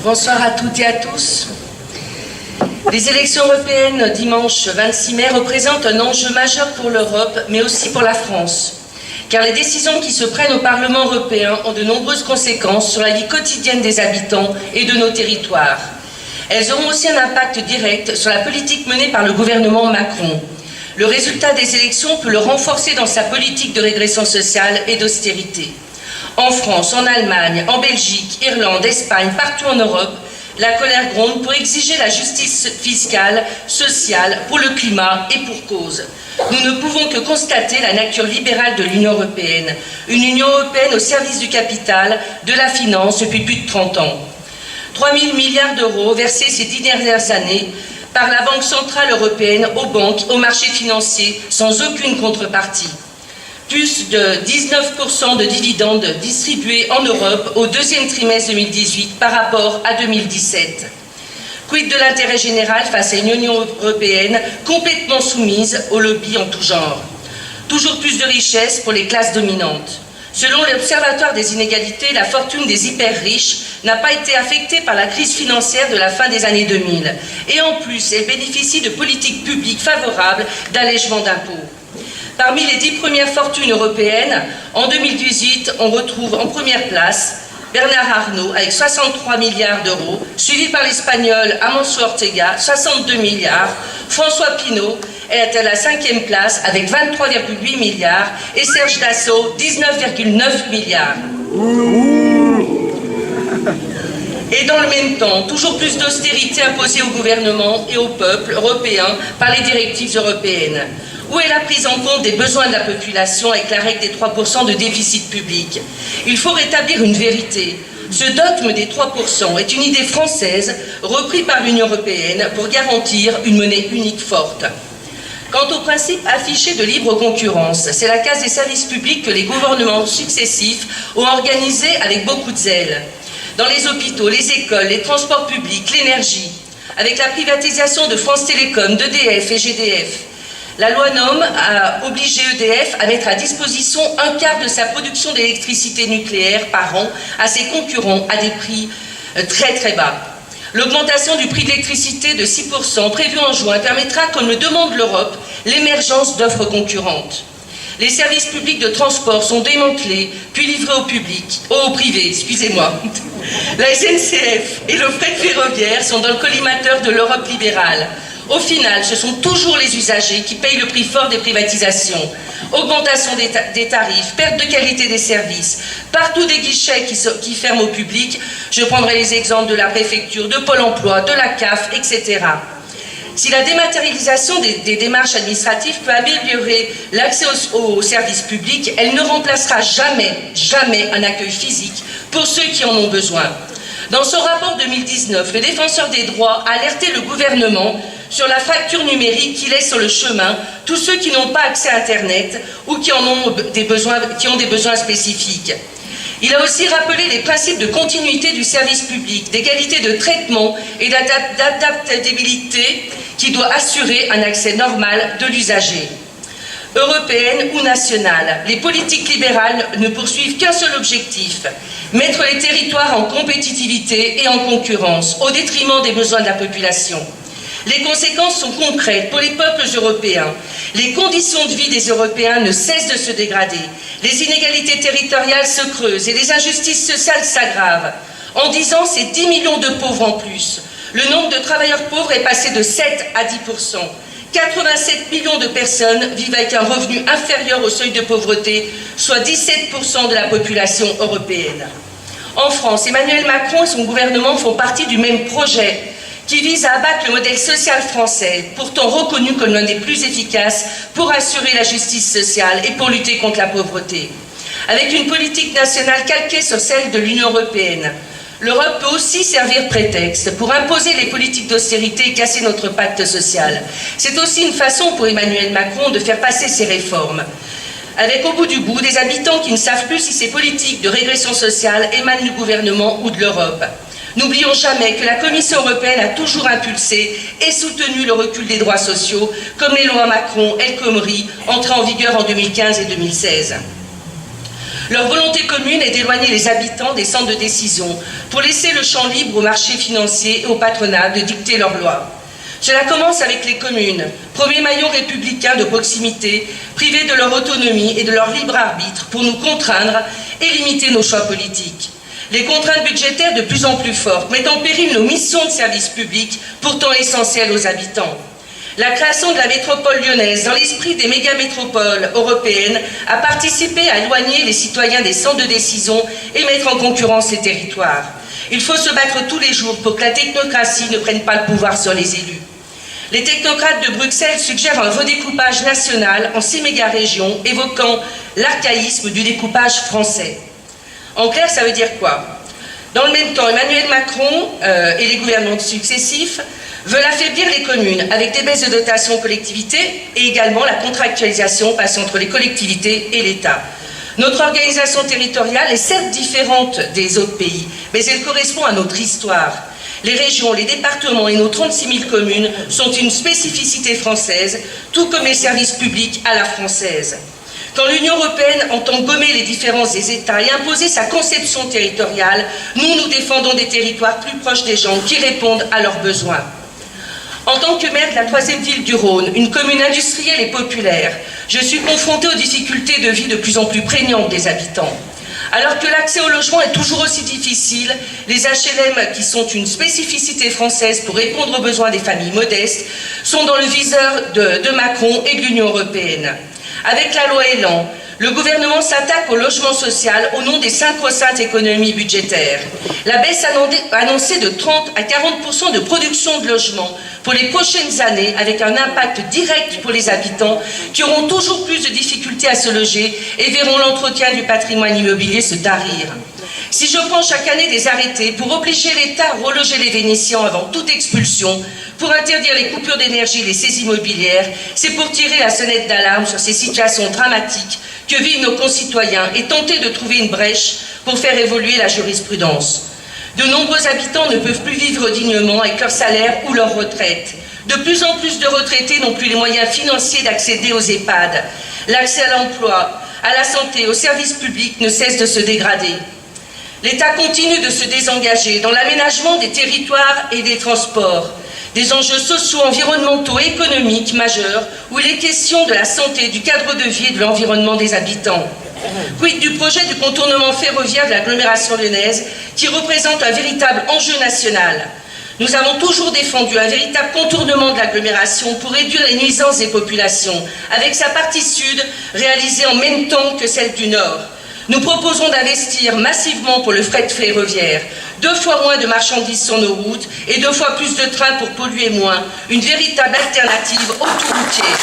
Bonsoir à toutes et à tous. Les élections européennes dimanche 26 mai représentent un enjeu majeur pour l'Europe, mais aussi pour la France. Car les décisions qui se prennent au Parlement européen ont de nombreuses conséquences sur la vie quotidienne des habitants et de nos territoires. Elles auront aussi un impact direct sur la politique menée par le gouvernement Macron. Le résultat des élections peut le renforcer dans sa politique de régression sociale et d'austérité. En France, en Allemagne, en Belgique, Irlande, Espagne, partout en Europe, la colère gronde pour exiger la justice fiscale, sociale, pour le climat et pour cause. Nous ne pouvons que constater la nature libérale de l'Union européenne, une Union européenne au service du capital, de la finance depuis plus de 30 ans. 3 000 milliards d'euros versés ces 10 dernières années par la Banque centrale européenne aux banques, aux marchés financiers, sans aucune contrepartie. Plus de 19% de dividendes distribués en Europe au deuxième trimestre 2018 par rapport à 2017. Quid de l'intérêt général face à une Union européenne complètement soumise aux lobbies en tout genre. Toujours plus de richesses pour les classes dominantes. Selon l'Observatoire des inégalités, la fortune des hyper-riches n'a pas été affectée par la crise financière de la fin des années 2000. Et en plus, elle bénéficie de politiques publiques favorables d'allègement d'impôts. Parmi les 10 premières fortunes européennes, en 2018, on retrouve en première place Bernard Arnault avec 63 milliards d'euros, suivi par l'Espagnol Amancio Ortega, 62 milliards, François Pinault est à la 5e place avec 23,8 milliards et Serge Dassault, 19,9 milliards. Et dans le même temps, toujours plus d'austérité imposée au gouvernement et au peuple européen par les directives européennes. Où est la prise en compte des besoins de la population avec la règle des 3% de déficit public? Il faut rétablir une vérité. Ce dogme des 3% est une idée française reprise par l'Union européenne pour garantir une monnaie unique forte. Quant au principe affiché de libre concurrence, c'est la case des services publics que les gouvernements successifs ont organisé avec beaucoup de zèle. Dans les hôpitaux, les écoles, les transports publics, l'énergie, avec la privatisation de France Télécom, d'EDF et GDF, la loi NOM a obligé EDF à mettre à disposition un quart de sa production d'électricité nucléaire par an à ses concurrents à des prix très très bas. L'augmentation du prix de l'électricité de 6% prévue en juin permettra, comme le demande l'Europe, l'émergence d'offres concurrentes. Les services publics de transport sont démantelés, puis livrés au privé, excusez-moi. La SNCF et le fret ferroviaire sont dans le collimateur de l'Europe libérale. Au final, ce sont toujours les usagers qui payent le prix fort des privatisations. Augmentation des tarifs, perte de qualité des services, partout des guichets qui ferment au public. Je prendrai les exemples de la préfecture, de Pôle emploi, de la CAF, etc. Si la dématérialisation des démarches administratives peut améliorer l'accès aux services publics, elle ne remplacera jamais un accueil physique pour ceux qui en ont besoin. Dans son rapport 2019, le défenseur des droits a alerté le gouvernement sur la fracture numérique qui laisse sur le chemin tous ceux qui n'ont pas accès à Internet ou qui ont des besoins spécifiques. Il a aussi rappelé les principes de continuité du service public, d'égalité de traitement et d'adaptabilité qui doit assurer un accès normal de l'usager. Européenne ou nationale, les politiques libérales ne poursuivent qu'un seul objectif, mettre les territoires en compétitivité et en concurrence, au détriment des besoins de la population. Les conséquences sont concrètes pour les peuples européens. Les conditions de vie des Européens ne cessent de se dégrader. Les inégalités territoriales se creusent et les injustices sociales s'aggravent. En 10 ans, c'est 10 millions de pauvres en plus. Le nombre de travailleurs pauvres est passé de 7 à 10%. 87 millions de personnes vivent avec un revenu inférieur au seuil de pauvreté, soit 17% de la population européenne. En France, Emmanuel Macron et son gouvernement font partie du même projet qui vise à abattre le modèle social français, pourtant reconnu comme l'un des plus efficaces pour assurer la justice sociale et pour lutter contre la pauvreté. Avec une politique nationale calquée sur celle de l'Union européenne, l'Europe peut aussi servir prétexte pour imposer les politiques d'austérité et casser notre pacte social. C'est aussi une façon pour Emmanuel Macron de faire passer ses réformes. Avec au bout du bout des habitants qui ne savent plus si ces politiques de régression sociale émanent du gouvernement ou de l'Europe. N'oublions jamais que la Commission européenne a toujours impulsé et soutenu le recul des droits sociaux, comme les lois Macron, El Khomri, entrées en vigueur en 2015 et 2016. Leur volonté commune est d'éloigner les habitants des centres de décision pour laisser le champ libre au marché financier et au patronat de dicter leurs lois. Cela commence avec les communes, premier maillon républicain de proximité, privés de leur autonomie et de leur libre arbitre pour nous contraindre et limiter nos choix politiques. Les contraintes budgétaires de plus en plus fortes mettent en péril nos missions de service public, pourtant essentielles aux habitants. La création de la métropole lyonnaise dans l'esprit des méga-métropoles européennes a participé à éloigner les citoyens des centres de décision et mettre en concurrence les territoires. Il faut se battre tous les jours pour que la technocratie ne prenne pas le pouvoir sur les élus. Les technocrates de Bruxelles suggèrent un redécoupage national en 6 méga-régions, évoquant l'archaïsme du découpage français. En clair, ça veut dire quoi? Dans le même temps, Emmanuel Macron et les gouvernements successifs veulent affaiblir les communes avec des baisses de dotation aux collectivités et également la contractualisation passe entre les collectivités et l'État. Notre organisation territoriale est certes différente des autres pays, mais elle correspond à notre histoire. Les régions, les départements et nos 36 000 communes sont une spécificité française, tout comme les services publics à la française. Quand l'Union européenne entend gommer les différences des États et imposer sa conception territoriale, nous défendons des territoires plus proches des gens qui répondent à leurs besoins. En tant que maire de la 3e ville du Rhône, une commune industrielle et populaire, je suis confrontée aux difficultés de vie de plus en plus prégnantes des habitants. Alors que l'accès au logement est toujours aussi difficile, les HLM, qui sont une spécificité française pour répondre aux besoins des familles modestes, sont dans le viseur de Macron et de l'Union européenne. Avec la loi Elan, le gouvernement s'attaque au logement social au nom des sacro-saintes économies budgétaires. La baisse annoncée de 30 à 40% de production de logements pour les prochaines années, avec un impact direct pour les habitants qui auront toujours plus de difficultés à se loger et verront l'entretien du patrimoine immobilier se tarir. Si je prends chaque année des arrêtés pour obliger l'État à reloger les Vénitiens avant toute expulsion, pour interdire les coupures d'énergie et les saisies immobilières, c'est pour tirer la sonnette d'alarme sur ces situations dramatiques que vivent nos concitoyens et tenter de trouver une brèche pour faire évoluer la jurisprudence. De nombreux habitants ne peuvent plus vivre dignement avec leur salaire ou leur retraite. De plus en plus de retraités n'ont plus les moyens financiers d'accéder aux EHPAD. L'accès à l'emploi, à la santé, aux services publics ne cesse de se dégrader. L'État continue de se désengager dans l'aménagement des territoires et des transports. Des enjeux sociaux, environnementaux et économiques majeurs où il est question de la santé, du cadre de vie et de l'environnement des habitants. Quid du projet du contournement ferroviaire de l'agglomération lyonnaise qui représente un véritable enjeu national. Nous avons toujours défendu un véritable contournement de l'agglomération pour réduire les nuisances des populations, avec sa partie sud réalisée en même temps que celle du nord. Nous proposons d'investir massivement pour le fret ferroviaire, 2 fois moins de marchandises sur nos routes et 2 fois plus de trains pour polluer moins, une véritable alternative autoroutière.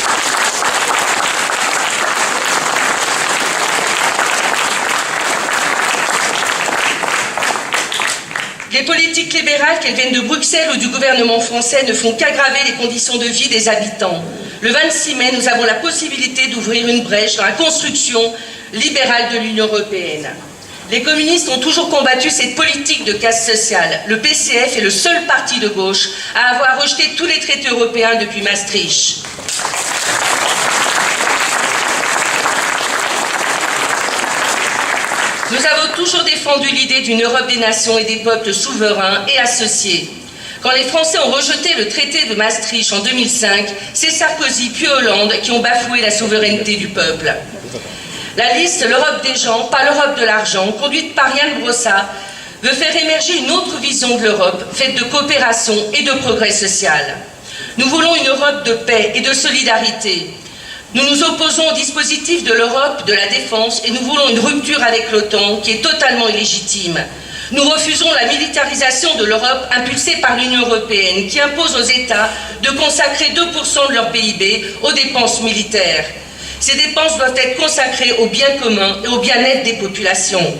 Les politiques libérales, qu'elles viennent de Bruxelles ou du gouvernement français, ne font qu'aggraver les conditions de vie des habitants. Le 26 mai, nous avons la possibilité d'ouvrir une brèche dans la construction libérale de l'Union européenne. Les communistes ont toujours combattu cette politique de caste sociale. Le PCF est le seul parti de gauche à avoir rejeté tous les traités européens depuis Maastricht. Nous avons toujours défendu l'idée d'une Europe des nations et des peuples souverains et associés. Quand les Français ont rejeté le traité de Maastricht en 2005, c'est Sarkozy puis Hollande qui ont bafoué la souveraineté du peuple. La liste L'Europe des gens, pas l'Europe de l'argent, conduite par Yann Brossa, veut faire émerger une autre vision de l'Europe, faite de coopération et de progrès social. Nous voulons une Europe de paix et de solidarité. Nous nous opposons au dispositif de l'Europe de la défense et nous voulons une rupture avec l'OTAN qui est totalement illégitime. Nous refusons la militarisation de l'Europe impulsée par l'Union européenne qui impose aux États de consacrer 2% de leur PIB aux dépenses militaires. Ces dépenses doivent être consacrées au bien commun et au bien-être des populations.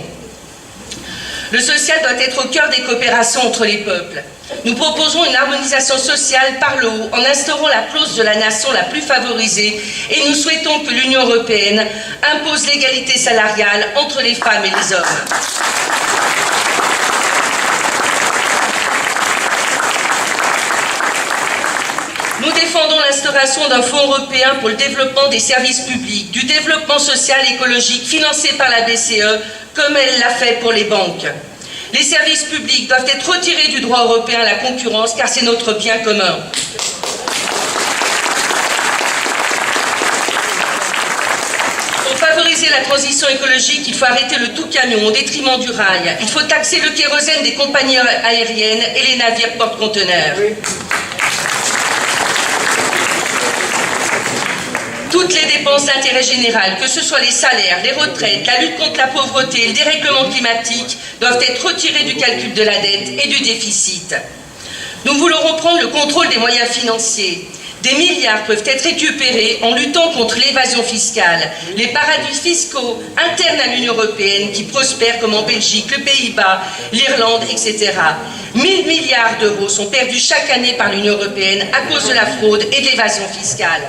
Le social doit être au cœur des coopérations entre les peuples. Nous proposons une harmonisation sociale par le haut en instaurant la clause de la nation la plus favorisée et nous souhaitons que l'Union européenne impose l'égalité salariale entre les femmes et les hommes. Nous défendons l'instauration d'un fonds européen pour le développement des services publics, du développement social et écologique financé par la BCE, comme elle l'a fait pour les banques. Les services publics doivent être retirés du droit européen à la concurrence, car c'est notre bien commun. Pour favoriser la transition écologique, il faut arrêter le tout camion au détriment du rail. Il faut taxer le kérosène des compagnies aériennes et les navires porte-conteneurs. Oui. Toutes les dépenses d'intérêt général, que ce soit les salaires, les retraites, la lutte contre la pauvreté et le dérèglement climatique, doivent être retirées du calcul de la dette et du déficit. Nous voulons reprendre le contrôle des moyens financiers. Des milliards peuvent être récupérés en luttant contre l'évasion fiscale, les paradis fiscaux internes à l'Union européenne qui prospèrent comme en Belgique, les Pays-Bas, l'Irlande, etc. 1000 milliards d'euros sont perdus chaque année par l'Union européenne à cause de la fraude et de l'évasion fiscale.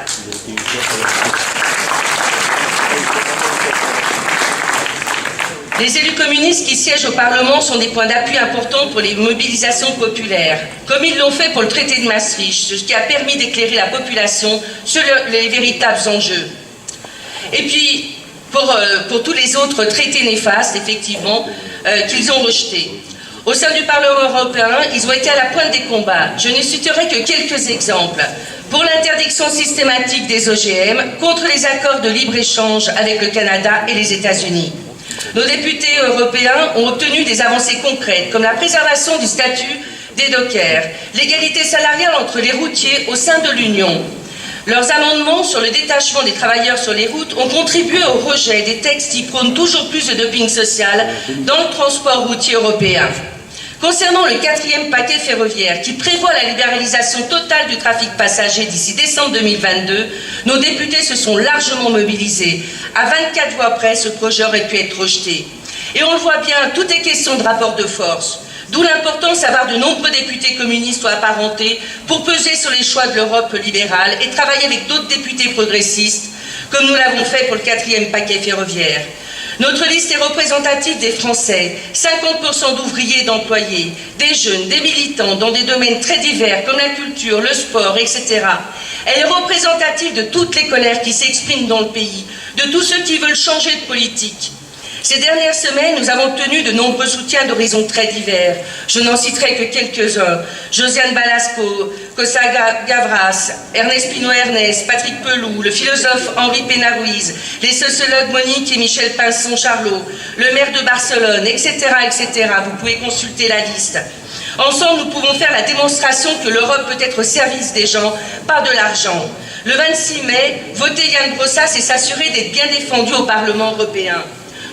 Les élus communistes qui siègent au Parlement sont des points d'appui importants pour les mobilisations populaires, comme ils l'ont fait pour le traité de Maastricht, ce qui a permis d'éclairer la population sur les véritables enjeux. Et puis, pour tous les autres traités néfastes, effectivement, qu'ils ont rejetés. Au sein du Parlement européen, ils ont été à la pointe des combats. Je ne citerai que quelques exemples. Pour l'interdiction systématique des OGM, contre les accords de libre-échange avec le Canada et les États-Unis. Nos députés européens ont obtenu des avancées concrètes, comme la préservation du statut des dockers, l'égalité salariale entre les routiers au sein de l'Union. Leurs amendements sur le détachement des travailleurs sur les routes ont contribué au rejet des textes qui prônent toujours plus de dumping social dans le transport routier européen. Concernant le 4e paquet ferroviaire, qui prévoit la libéralisation totale du trafic passager d'ici décembre 2022, nos députés se sont largement mobilisés. À 24 voix près, ce projet aurait pu être rejeté. Et on le voit bien, tout est question de rapport de force. D'où l'importance d'avoir de nombreux députés communistes ou apparentés pour peser sur les choix de l'Europe libérale et travailler avec d'autres députés progressistes, comme nous l'avons fait pour le 4e paquet ferroviaire. Notre liste est représentative des Français, 50% d'ouvriers et d'employés, des jeunes, des militants dans des domaines très divers comme la culture, le sport, etc. Elle est représentative de toutes les colères qui s'expriment dans le pays, de tous ceux qui veulent changer de politique. Ces dernières semaines, nous avons obtenu de nombreux soutiens d'horizons très divers. Je n'en citerai que quelques-uns. Josiane Balasco, Cossa Gavras, Ernest Pinault-Ernest, Patrick Pelou, le philosophe Henri Pénaruiz, les sociologues Monique et Michel Pinson-Charlot, le maire de Barcelone, etc., etc. Vous pouvez consulter la liste. Ensemble, nous pouvons faire la démonstration que l'Europe peut être au service des gens, pas de l'argent. Le 26 mai, voter Jan Brosas et s'assurer d'être bien défendu au Parlement européen.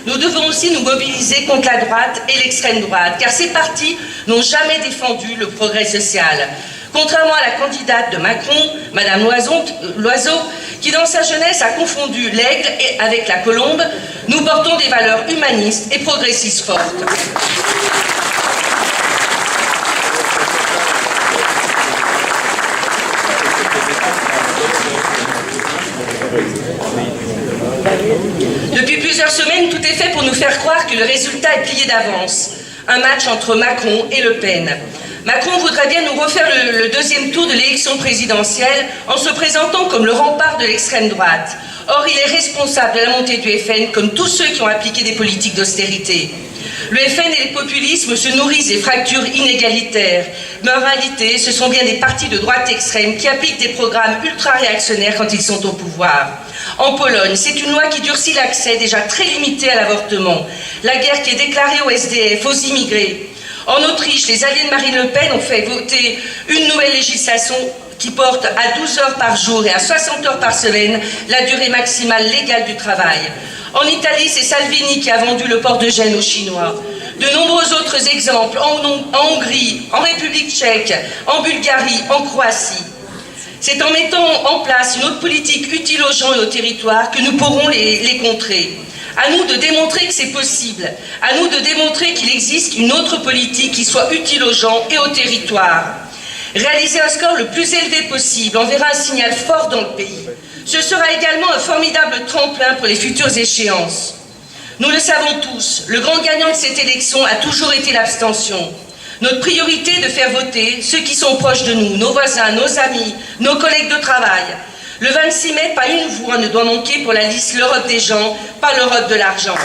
Nous devons aussi nous mobiliser contre la droite et l'extrême droite, car ces partis n'ont jamais défendu le progrès social. Contrairement à la candidate de Macron, Madame Loiseau, qui dans sa jeunesse a confondu l'aigle avec la colombe, nous portons des valeurs humanistes et progressistes fortes. Depuis plusieurs semaines, tout est fait pour nous faire croire que le résultat est plié d'avance. Un match entre Macron et Le Pen. Macron voudrait bien nous refaire le deuxième tour de l'élection présidentielle en se présentant comme le rempart de l'extrême droite. Or, il est responsable de la montée du FN comme tous ceux qui ont appliqué des politiques d'austérité. Le FN et les populismes se nourrissent des fractures inégalitaires. Mais en réalité, ce sont bien des partis de droite extrême qui appliquent des programmes ultra-réactionnaires quand ils sont au pouvoir. En Pologne, c'est une loi qui durcit l'accès déjà très limité à l'avortement. La guerre qui est déclarée aux SDF, aux immigrés. En Autriche, les alliés de Marine Le Pen ont fait voter une nouvelle législation qui porte à 12 heures par jour et à 60 heures par semaine la durée maximale légale du travail. En Italie, c'est Salvini qui a vendu le port de Gênes aux Chinois. De nombreux autres exemples en Hongrie, en République tchèque, en Bulgarie, en Croatie. C'est en mettant en place une autre politique utile aux gens et aux territoires que nous pourrons les contrer. À nous de démontrer que c'est possible. À nous de démontrer qu'il existe une autre politique qui soit utile aux gens et aux territoires. Réaliser un score le plus élevé possible enverra un signal fort dans le pays. Ce sera également un formidable tremplin pour les futures échéances. Nous le savons tous, le grand gagnant de cette élection a toujours été l'abstention. Notre priorité est de faire voter ceux qui sont proches de nous, nos voisins, nos amis, nos collègues de travail. Le 26 mai, pas une voix ne doit manquer pour la liste L'Europe des gens, pas l'Europe de l'argent.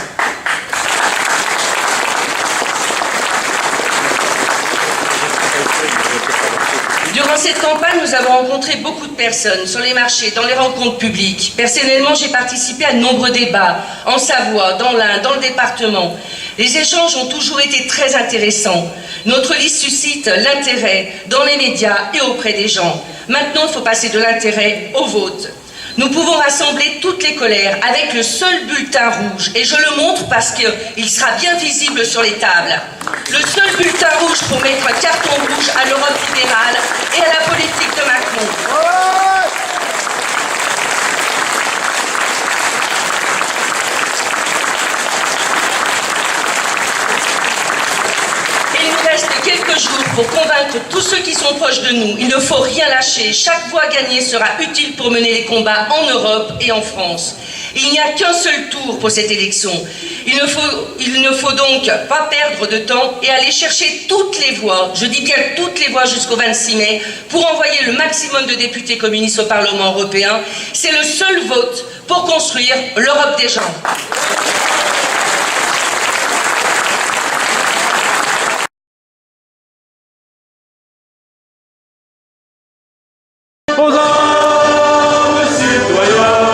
Durant cette campagne, nous avons rencontré beaucoup de personnes sur les marchés, dans les rencontres publiques. Personnellement, j'ai participé à de nombreux débats, en Savoie, dans l'Ain, dans le département. Les échanges ont toujours été très intéressants. Notre liste suscite l'intérêt dans les médias et auprès des gens. Maintenant, il faut passer de l'intérêt au vote. Nous pouvons rassembler toutes les colères avec le seul bulletin rouge. Et je le montre parce qu'il sera bien visible sur les tables. Le seul bulletin rouge pour mettre un carton rouge à l'Europe libérale et à la politique de Macron. Il nous reste quelques jours pour convaincre tous ceux qui sont proches de nous. Il ne faut rien lâcher. Chaque voix gagnée sera utile pour mener les combats en Europe et en France. Il n'y a qu'un seul tour pour cette élection. Il ne faut donc pas perdre de temps et aller chercher toutes les voix, je dis bien toutes les voix jusqu'au 26 mai, pour envoyer le maximum de députés communistes au Parlement européen. C'est le seul vote pour construire l'Europe des gens. Aux armes, citoyens,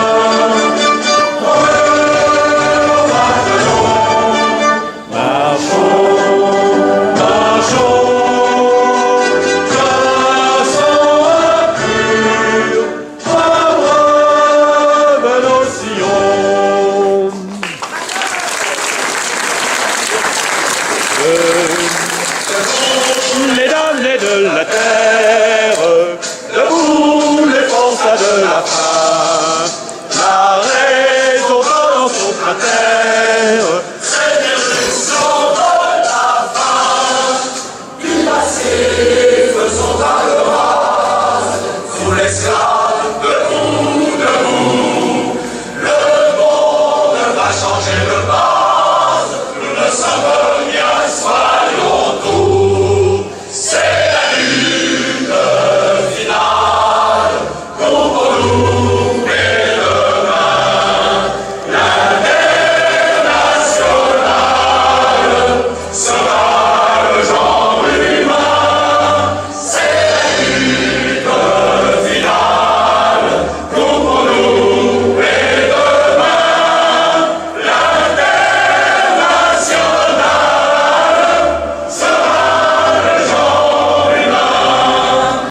marchons, marchons, cassons à pur, abreuve nos sillons. Les damnés de la terre, debout les forçats de la faim, la raison dans son cratère.